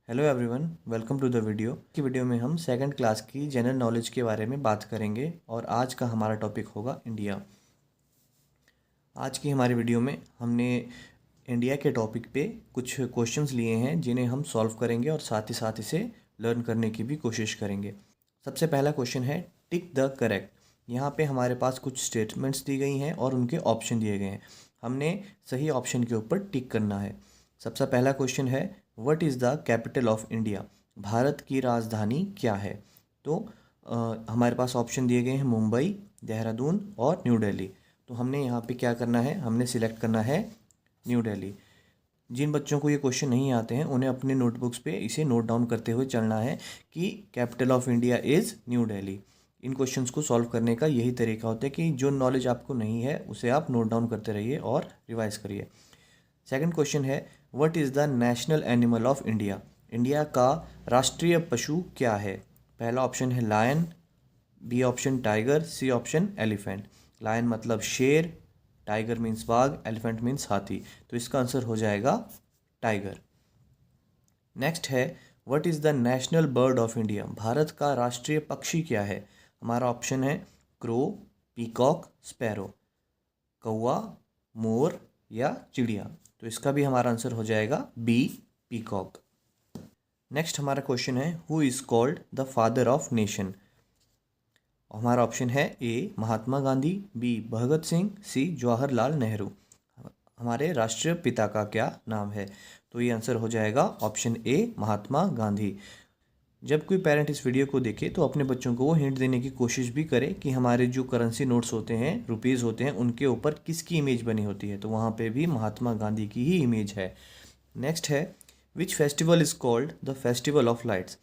Hello everyone, welcome to the video. की video में हम सेकंड क्लास की जनरल नॉलेज के बारे में बात करेंगे और आज का हमारा टॉपिक होगा इंडिया। आज की हमारी वीडियो में हमने इंडिया के टॉपिक पे कुछ क्वेश्चंस लिए हैं जिन्हें हम सॉल्व करेंगे और साथ इसे लर्न करने की भी कोशिश करेंगे। सबसे पहला क्वेश्चन है टिक द करेक्ट। यहाँ पे हमारे पास कुछ स्टेटमेंट्स दी गई हैं और उनके ऑप्शन दिए गए हैं। हमने सही ऑप्शन के ऊपर टिक करना है। सबसे पहला क्वेश्चन है what is the capital of India. Bharat की राजधानी क्या है। तो हमारे पास ऑप्शन दिए गए हैं मुंबई, देहरादून और न्यू दिल्ली। तो हमने यहाँ पे क्या करना है, हमने सिलेक्ट करना है न्यू दिल्ली। जिन बच्चों को ये क्वेश्चन नहीं आते हैं उन्हें अपने नोटबुक्स पे इसे नोट डाउन करते हुए चलना है कि capital of India is new Delhi. In questions को सॉल्व करने का यही तरीका होता है कि जो नॉलेज आपको नहीं है उसे आप नोट डाउन करते रहिए और रिवाइज करिए। सेकंड क्वेश्चन है what is the national animal of India. India का राष्ट्रीय पशु क्या है। पहला ऑप्शन है lion, B option tiger, C option elephant. Lion मतलब शेर, टाइगर मीन्स बाघ, एलिफेंट मीन्स हाथी। तो इसका आंसर हो जाएगा टाइगर। नेक्स्ट है what is the national bird of India. Bharat का राष्ट्रीय पक्षी क्या है। हमारा ऑप्शन है क्रो, पीकॉक, स्पैरो। कौवा, मोर या चिड़िया। तो इसका भी हमारा आंसर हो जाएगा बी, पीकॉक। नेक्स्ट हमारा क्वेश्चन है who is called the father of nation. हमारा ऑप्शन है ए महात्मा गांधी, बी भगत सिंह, सी जवाहरलाल नेहरू। हमारे राष्ट्रीय पिता का क्या नाम है। तो ये आंसर हो जाएगा ऑप्शन ए महात्मा गांधी। जब कोई पेरेंट इस वीडियो को देखे तो अपने बच्चों को वो हिंट देने की कोशिश भी करे कि हमारे जो करेंसी नोट्स होते हैं, रुपीज़ होते हैं, उनके ऊपर किसकी इमेज बनी होती है। तो वहाँ पे भी महात्मा गांधी की ही इमेज है। नेक्स्ट है which festival is called the festival of lights.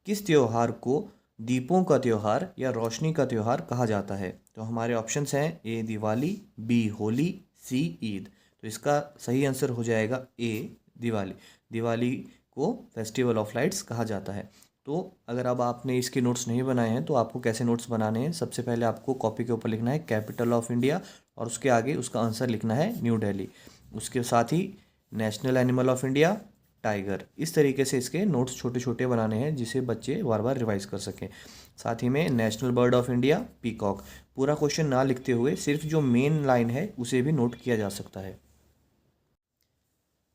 किस त्यौहार को दीपों का त्यौहार या रोशनी का त्यौहार कहा जाता है। तो हमारे ऑप्शंस हैं ए दिवाली, बी होली, सी ईद। तो इसका सही आंसर हो जाएगा ए दिवाली। दिवाली को फेस्टिवल ऑफ लाइट्स कहा जाता है। तो अगर अब आपने इसके नोट्स नहीं बनाए हैं तो आपको कैसे नोट्स बनाने हैं। सबसे पहले आपको कॉपी के ऊपर लिखना है कैपिटल ऑफ इंडिया और उसके आगे उसका आंसर लिखना है न्यू दिल्ली। उसके साथ ही national animal of India tiger. इस तरीके से इसके नोट्स छोटे छोटे बनाने हैं जिसे बच्चे बार बार रिवाइज कर सकें। साथ ही में national bird of India peacock. पूरा क्वेश्चन ना लिखते हुए सिर्फ जो मेन लाइन है उसे भी नोट किया जा सकता है।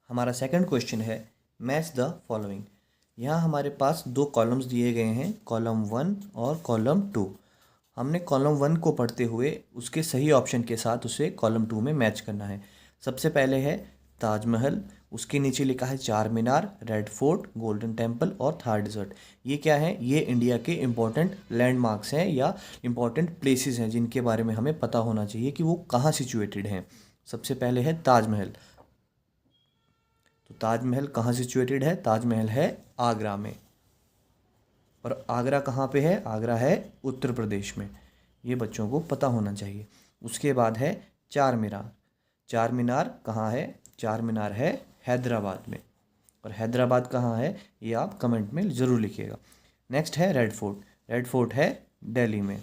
हमारा सेकंड क्वेश्चन है मैच द फॉलोइंग। यहाँ हमारे पास दो कॉलम्स दिए गए हैं, कॉलम 1 और कॉलम 2। हमने कॉलम 1 को पढ़ते हुए उसके सही ऑप्शन के साथ उसे कॉलम 2 में मैच करना है। सबसे पहले है ताजमहल, उसके नीचे लिखा है चार मीनार, रेड फोर्ट, गोल्डन टेम्पल और थार डेजर्ट। ये क्या है, ये इंडिया के इम्पोर्टेंट लैंडमार्क्स हैं या इम्पोर्टेंट प्लेसेस हैं जिनके बारे में हमें पता होना चाहिए कि वो कहाँ सिचुएटेड हैं। सबसे पहले है ताजमहल। तो ताजमहल कहाँ सिचुएटेड है, ताजमहल है आगरा में। और आगरा कहाँ पे है, आगरा है उत्तर प्रदेश में। ये बच्चों को पता होना चाहिए। उसके बाद है चार मीनार। चार मीनार कहाँ है, चार मीनार है हैदराबाद में। और हैदराबाद कहाँ है ये आप कमेंट में ज़रूर लिखिएगा। नेक्स्ट है रेड फोर्ट। रेड फोर्ट है दिल्ली में।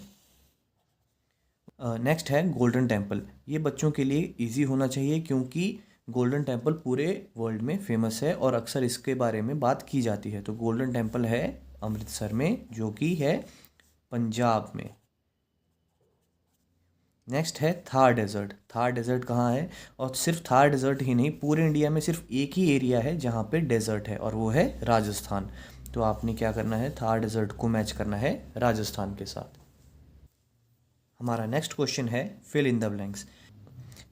नेक्स्ट है गोल्डन टेम्पल। ये बच्चों के लिए इजी होना चाहिए क्योंकि गोल्डन टेम्पल पूरे वर्ल्ड में फेमस है और अक्सर इसके बारे में बात की जाती है। तो गोल्डन टेम्पल है अमृतसर में जो कि है पंजाब में। नेक्स्ट है थार डेजर्ट। थार डेजर्ट कहाँ है, और सिर्फ थार डेजर्ट ही नहीं, पूरे इंडिया में सिर्फ एक ही एरिया है जहाँ पे डेजर्ट है और वो है राजस्थान। तो आपने क्या करना है, थार डेजर्ट को मैच करना है राजस्थान के साथ। हमारा नेक्स्ट क्वेश्चन है फिल इन द ब्लैंक्स।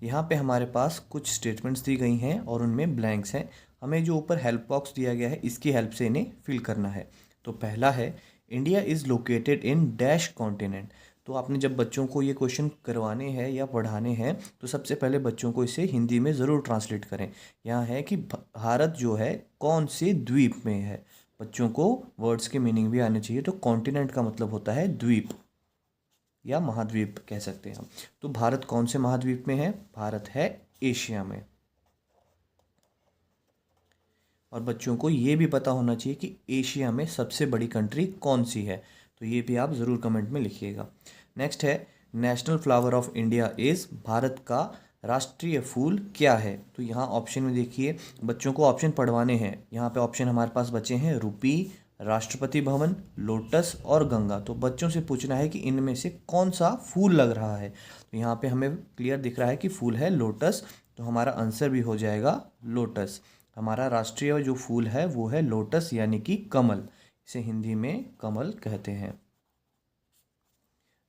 यहाँ पे हमारे पास कुछ स्टेटमेंट्स दी गई हैं और उनमें ब्लैंक्स हैं। हमें जो ऊपर हेल्प बॉक्स दिया गया है इसकी हेल्प से इन्हें फिल करना है। तो पहला है India is located in dash continent. तो आपने जब बच्चों को ये क्वेश्चन करवाने हैं या पढ़ाने हैं तो सबसे पहले बच्चों को इसे हिंदी में ज़रूर ट्रांसलेट करें। यहाँ है कि भारत जो है कौन से द्वीप में है। बच्चों को वर्ड्स के मीनिंग भी आने चाहिए। तो कॉन्टिनेंट का मतलब होता है द्वीप या महाद्वीप कह सकते हैं हम। तो भारत कौन से महाद्वीप में है, भारत है एशिया में। और बच्चों को ये भी पता होना चाहिए कि एशिया में सबसे बड़ी कंट्री कौन सी है। तो ये भी आप ज़रूर कमेंट में लिखिएगा। नेक्स्ट है national flower of India is. Bharat का राष्ट्रीय फूल क्या है? तो यहाँ ऑप्शन में देखिए, बच्चों को ऑप्शन पढ़वाने हैं। यहाँ पे ऑप्शन हमारे पास बचे हैं रुपी, राष्ट्रपति भवन, लोटस और गंगा। तो बच्चों से पूछना है कि इनमें से कौन सा फूल लग रहा है। तो यहाँ पे हमें क्लियर दिख रहा है कि फूल है लोटस, तो हमारा आंसर भी हो जाएगा लोटस। हमारा राष्ट्रीय जो फूल है वो है लोटस यानी कि कमल, इसे हिंदी में कमल कहते हैं।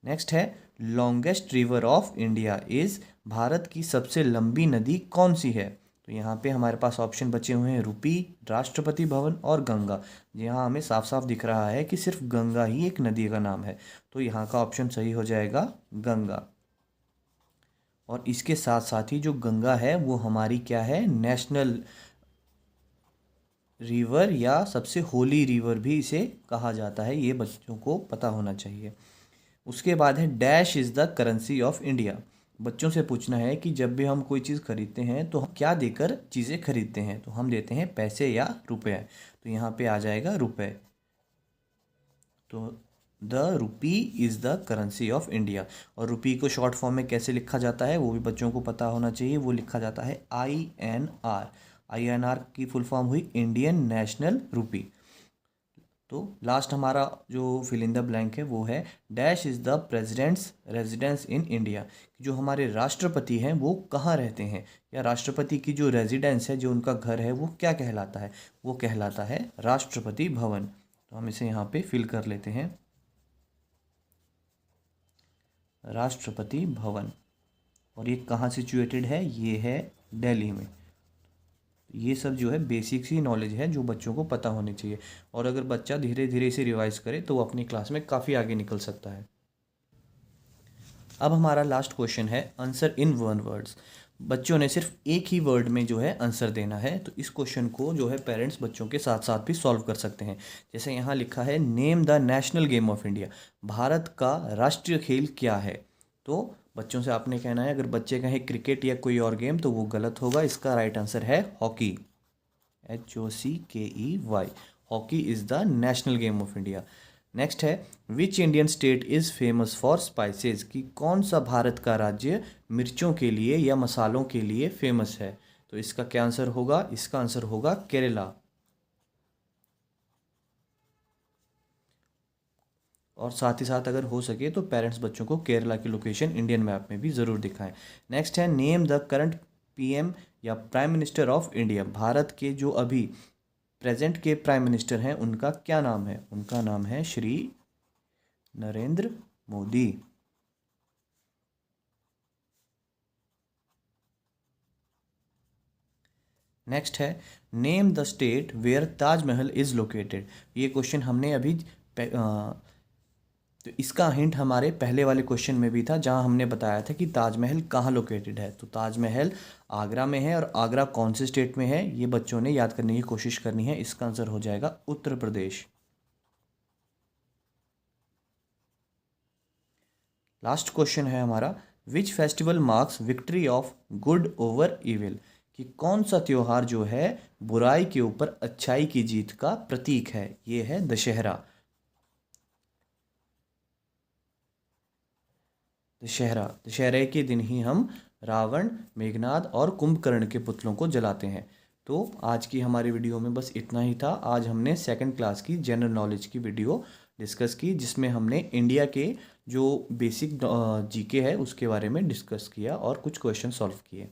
नेक्स्ट है longest river of India is, Bharat की सबसे लंबी नदी कौन सी है? तो यहाँ पे हमारे पास ऑप्शन बचे हुए हैं रुपी, राष्ट्रपति भवन और गंगा। यहाँ हमें साफ साफ दिख रहा है कि सिर्फ गंगा ही एक नदी का नाम है, तो यहाँ का ऑप्शन सही हो जाएगा गंगा। और इसके साथ साथ ही जो गंगा है वो हमारी क्या है, नेशनल रिवर या सबसे होली रिवर भी इसे कहा जाता है, ये बच्चों को पता होना चाहिए। उसके बाद है dash is the currency of India. बच्चों से पूछना है कि जब भी हम कोई चीज़ खरीदते हैं तो हम क्या देकर चीज़ें खरीदते हैं? तो हम देते हैं पैसे या रुपए। तो यहाँ पे आ जाएगा रुपए। तो the rupee is the currency of India. और रुपी को शॉर्ट फॉर्म में कैसे लिखा जाता है वो भी बच्चों को पता होना चाहिए। वो लिखा जाता है INR। INR की फुल फॉर्म हुई इंडियन नेशनल रुपी। तो लास्ट हमारा जो फिल इन द ब्लैंक है वो है dash is the president's residence in India. जो हमारे राष्ट्रपति हैं वो कहाँ रहते हैं, या राष्ट्रपति की जो रेजिडेंस है, जो उनका घर है, वो क्या कहलाता है? वो कहलाता है राष्ट्रपति भवन। तो हम इसे यहाँ पे फिल कर लेते हैं, राष्ट्रपति भवन। और ये कहाँ सिचुएटेड है? ये है दिल्ली में। ये सब जो है बेसिक सी नॉलेज है जो बच्चों को पता होनी चाहिए, और अगर बच्चा धीरे धीरे इसे रिवाइज करे तो वो अपनी क्लास में काफ़ी आगे निकल सकता है। अब हमारा लास्ट क्वेश्चन है आंसर इन वन वर्ड्स। बच्चों ने सिर्फ एक ही वर्ड में जो है आंसर देना है। तो इस क्वेश्चन को जो है पेरेंट्स बच्चों के साथ साथ भी सॉल्व कर सकते हैं। जैसे यहाँ लिखा है name the national game of India, Bharat का राष्ट्रीय खेल क्या है? तो बच्चों से आपने कहना है, अगर बच्चे कहें क्रिकेट या कोई और गेम तो वो गलत होगा। इसका राइट आंसर है hockey, HOCKEY। Hockey is the national game of India. Next है which Indian state is famous for spices, कि कौन सा भारत का राज्य मिर्चों के लिए या मसालों के लिए फेमस है? तो इसका क्या आंसर होगा? इसका आंसर होगा केरला। और साथ ही साथ अगर हो सके तो पेरेंट्स बच्चों को केरला की लोकेशन इंडियन मैप में भी ज़रूर दिखाएं। नेक्स्ट है नेम द करंट PM या prime minister of India, Bharat के जो अभी प्रेजेंट के प्राइम मिनिस्टर हैं उनका क्या नाम है? उनका नाम है श्री नरेंद्र मोदी। नेक्स्ट है name the state where Taj Mahal is located. ये क्वेश्चन हमने अभी तो इसका हिंट हमारे पहले वाले क्वेश्चन में भी था, जहां हमने बताया था कि ताजमहल कहाँ लोकेटेड है। तो ताजमहल आगरा में है, और आगरा कौन से स्टेट में है ये बच्चों ने याद करने की कोशिश करनी है। इसका आंसर हो जाएगा उत्तर प्रदेश। लास्ट क्वेश्चन है हमारा which festival marks victory of good over evil, कि कौन सा त्योहार जो है बुराई के ऊपर अच्छाई की जीत का प्रतीक है? ये है दशहरा। दशहरे के दिन ही हम रावण, मेघनाद और कुंभकर्ण के पुतलों को जलाते हैं। तो आज की हमारी वीडियो में बस इतना ही था। आज हमने सेकंड क्लास की जनरल नॉलेज की वीडियो डिस्कस की, जिसमें हमने इंडिया के जो बेसिक GK है उसके बारे में डिस्कस किया और कुछ क्वेश्चन सॉल्व किए।